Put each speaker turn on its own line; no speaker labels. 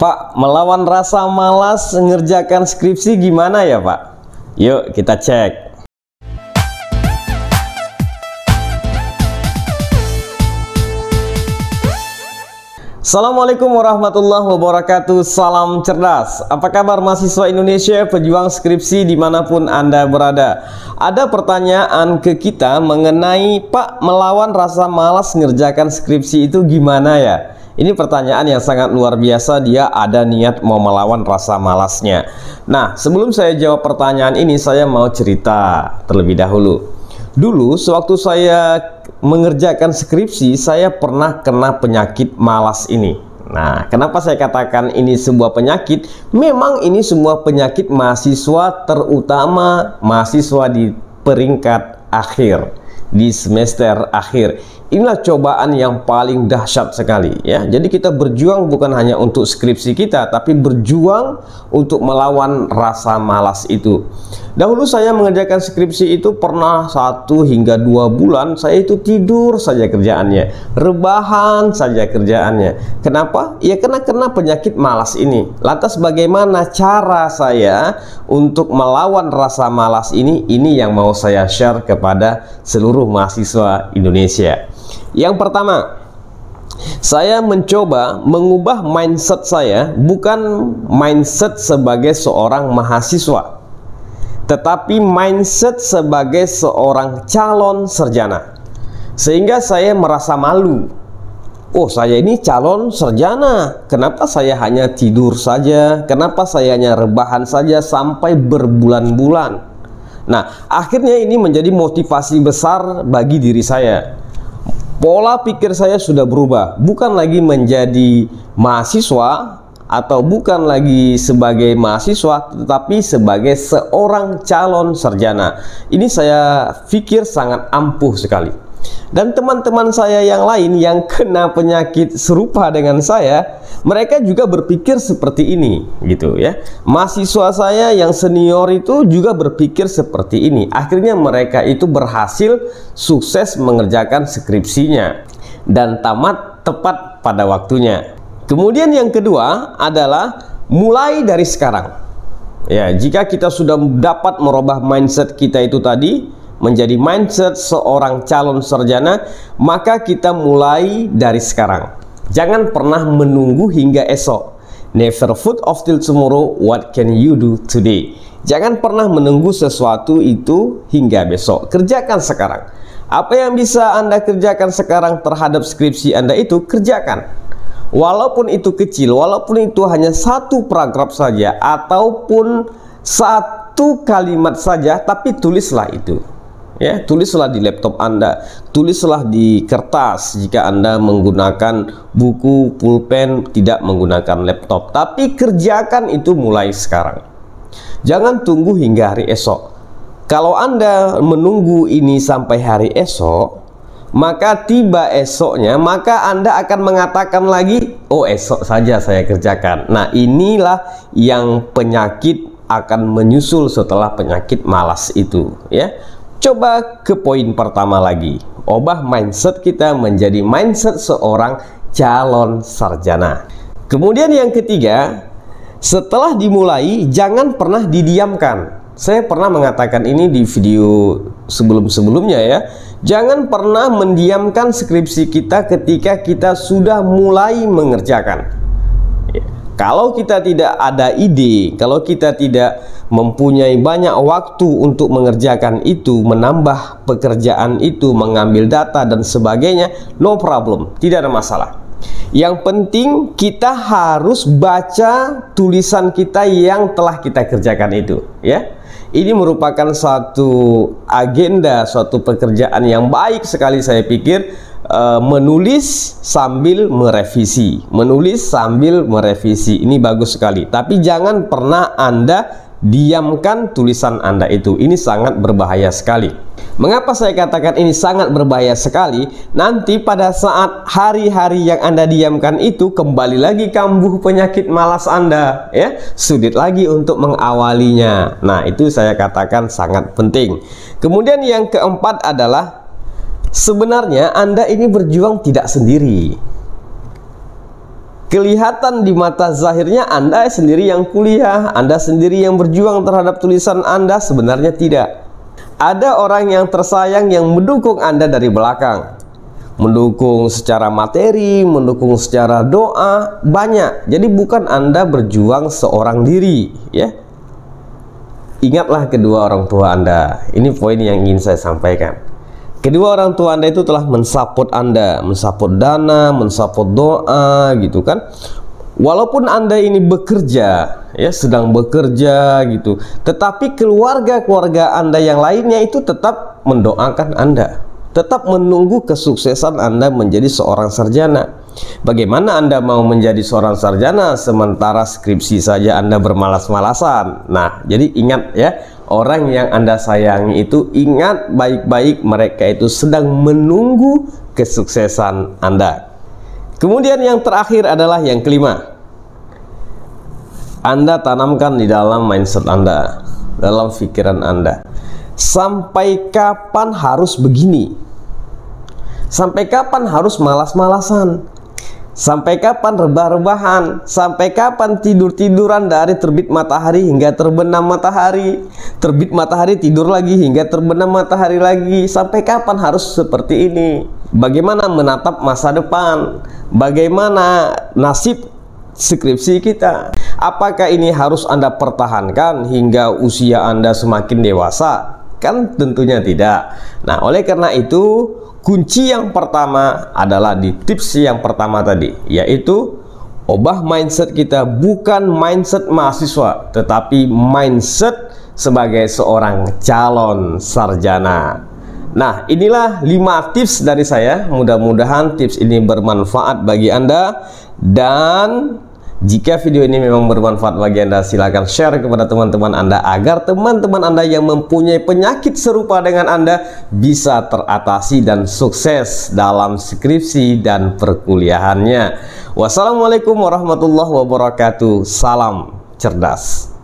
Pak, melawan rasa malas ngerjakan skripsi gimana ya Pak? Yuk kita cek. Assalamualaikum warahmatullahi wabarakatuh. Salam cerdas. Apa kabar mahasiswa Indonesia, pejuang skripsi dimanapun Anda berada? Ada pertanyaan ke kita mengenai, Pak, melawan rasa malas ngerjakan skripsi itu gimana ya? Ini pertanyaan yang sangat luar biasa. Dia ada niat mau melawan rasa malasnya. Nah, sebelum saya jawab pertanyaan ini, saya mau cerita terlebih dahulu. Dulu sewaktu saya mengerjakan skripsi, saya pernah kena penyakit malas ini. Nah, kenapa saya katakan ini sebuah penyakit? Memang ini semua penyakit mahasiswa, terutama mahasiswa di peringkat akhir, di semester akhir. Inilah cobaan yang paling dahsyat sekali ya. Jadi kita berjuang bukan hanya untuk skripsi kita, tapi berjuang untuk melawan rasa malas itu. Dahulu saya mengerjakan skripsi itu pernah 1 hingga 2 bulan saya itu tidur saja kerjaannya, rebahan saja kerjaannya. Kenapa? Ya karena penyakit malas ini. Lantas bagaimana cara saya untuk melawan rasa malas ini? Ini yang mau saya share kepada seluruh mahasiswa Indonesia. Yang pertama, saya mencoba mengubah mindset saya, bukan mindset sebagai seorang mahasiswa, tetapi mindset sebagai seorang calon sarjana. Sehingga saya merasa malu. Oh, saya ini calon sarjana. Kenapa saya hanya tidur saja? Kenapa saya hanya rebahan saja sampai berbulan-bulan? Nah, akhirnya ini menjadi motivasi besar bagi diri saya. Pola pikir saya sudah berubah, bukan lagi menjadi mahasiswa atau bukan lagi sebagai mahasiswa, tetapi sebagai seorang calon sarjana. Ini saya pikir sangat ampuh sekali. Dan teman-teman saya yang lain yang kena penyakit serupa dengan saya, mereka juga berpikir seperti ini gitu ya. Mahasiswa saya yang senior itu juga berpikir seperti ini. Akhirnya mereka itu berhasil sukses mengerjakan skripsinya dan tamat tepat pada waktunya. Kemudian yang kedua adalah mulai dari sekarang. Ya, jika kita sudah dapat merubah mindset kita itu tadi menjadi mindset seorang calon sarjana, maka kita mulai dari sekarang. Jangan pernah menunggu hingga esok. Never put off till tomorrow what can you do today. Jangan pernah menunggu sesuatu itu hingga besok. Kerjakan sekarang. Apa yang bisa Anda kerjakan sekarang terhadap skripsi Anda itu, kerjakan. Walaupun itu kecil, walaupun itu hanya 1 paragraf saja, ataupun 1 kalimat saja, tapi tulislah itu. Ya, tulislah di laptop Anda, tulislah di kertas jika Anda menggunakan buku, pulpen, tidak menggunakan laptop. Tapi kerjakan itu mulai sekarang. Jangan tunggu hingga hari esok. Kalau Anda menunggu ini sampai hari esok, maka tiba esoknya, maka Anda akan mengatakan lagi, oh esok saja saya kerjakan. Nah, inilah yang penyakit akan menyusul setelah penyakit malas itu ya. Coba ke poin pertama lagi, ubah mindset kita menjadi mindset seorang calon sarjana. Kemudian yang ketiga, setelah dimulai jangan pernah didiamkan. Saya pernah mengatakan ini di video sebelum-sebelumnya ya. Jangan pernah mendiamkan skripsi kita ketika kita sudah mulai mengerjakan. Kalau kita tidak ada ide, kalau kita tidak mempunyai banyak waktu untuk mengerjakan itu, menambah pekerjaan itu, mengambil data dan sebagainya, no problem, tidak ada masalah. Yang penting kita harus baca tulisan kita yang telah kita kerjakan itu ya. Ini merupakan suatu agenda, suatu pekerjaan yang baik sekali saya pikir. Menulis sambil merevisi, menulis sambil merevisi, ini bagus sekali. Tapi jangan pernah Anda diamkan tulisan Anda itu. Ini sangat berbahaya sekali. Mengapa saya katakan ini sangat berbahaya sekali? Nanti pada saat hari-hari yang Anda diamkan itu, kembali lagi kambuh penyakit malas Anda ya. Sulit lagi untuk mengawalinya. Nah, itu saya katakan sangat penting. Kemudian yang keempat adalah, sebenarnya Anda ini berjuang tidak sendiri. kelihatan di mata zahirnya Anda sendiri yang kuliah, Anda sendiri yang berjuang terhadap tulisan Anda, sebenarnya tidak. Ada orang yang tersayang yang mendukung Anda dari belakang, mendukung secara materi, mendukung secara doa, banyak. Jadi bukan Anda berjuang seorang diri, ya. Ingatlah kedua orang tua Anda. Ini poin yang ingin saya sampaikan. Kedua orang tua Anda itu telah mensupport Anda, mensupport dana, mensupport doa, gitu kan. Walaupun Anda ini bekerja, ya, sedang bekerja gitu, tetapi keluarga Anda yang lainnya itu tetap mendoakan Anda, tetap menunggu kesuksesan Anda menjadi seorang sarjana. Bagaimana Anda mau menjadi seorang sarjana sementara skripsi saja Anda bermalas-malasan? Nah, jadi ingat ya, orang yang Anda sayangi itu, ingat baik-baik, mereka itu sedang menunggu kesuksesan Anda. Kemudian yang terakhir adalah yang kelima. Anda tanamkan di dalam mindset Anda, dalam pikiran Anda, sampai kapan harus begini? Sampai kapan harus malas-malasan? Sampai kapan rebah-rebahan? Sampai kapan tidur-tiduran dari terbit matahari hingga terbenam matahari? Terbit matahari tidur lagi hingga terbenam matahari lagi. Sampai kapan harus seperti ini? Bagaimana menatap masa depan? Bagaimana nasib skripsi kita? Apakah ini harus Anda pertahankan hingga usia Anda semakin dewasa? Kan tentunya tidak. Nah, oleh karena itu, kunci yang pertama adalah di tips yang pertama tadi, yaitu ubah mindset kita, bukan mindset mahasiswa, tetapi mindset sebagai seorang calon sarjana. Nah, inilah 5 tips dari saya. Mudah-mudahan tips ini bermanfaat bagi Anda. Dan jika video ini memang bermanfaat bagi Anda, silakan share kepada teman-teman Anda agar teman-teman Anda yang mempunyai penyakit serupa dengan Anda bisa teratasi dan sukses dalam skripsi dan perkuliahannya. Wassalamualaikum warahmatullahi wabarakatuh. Salam cerdas.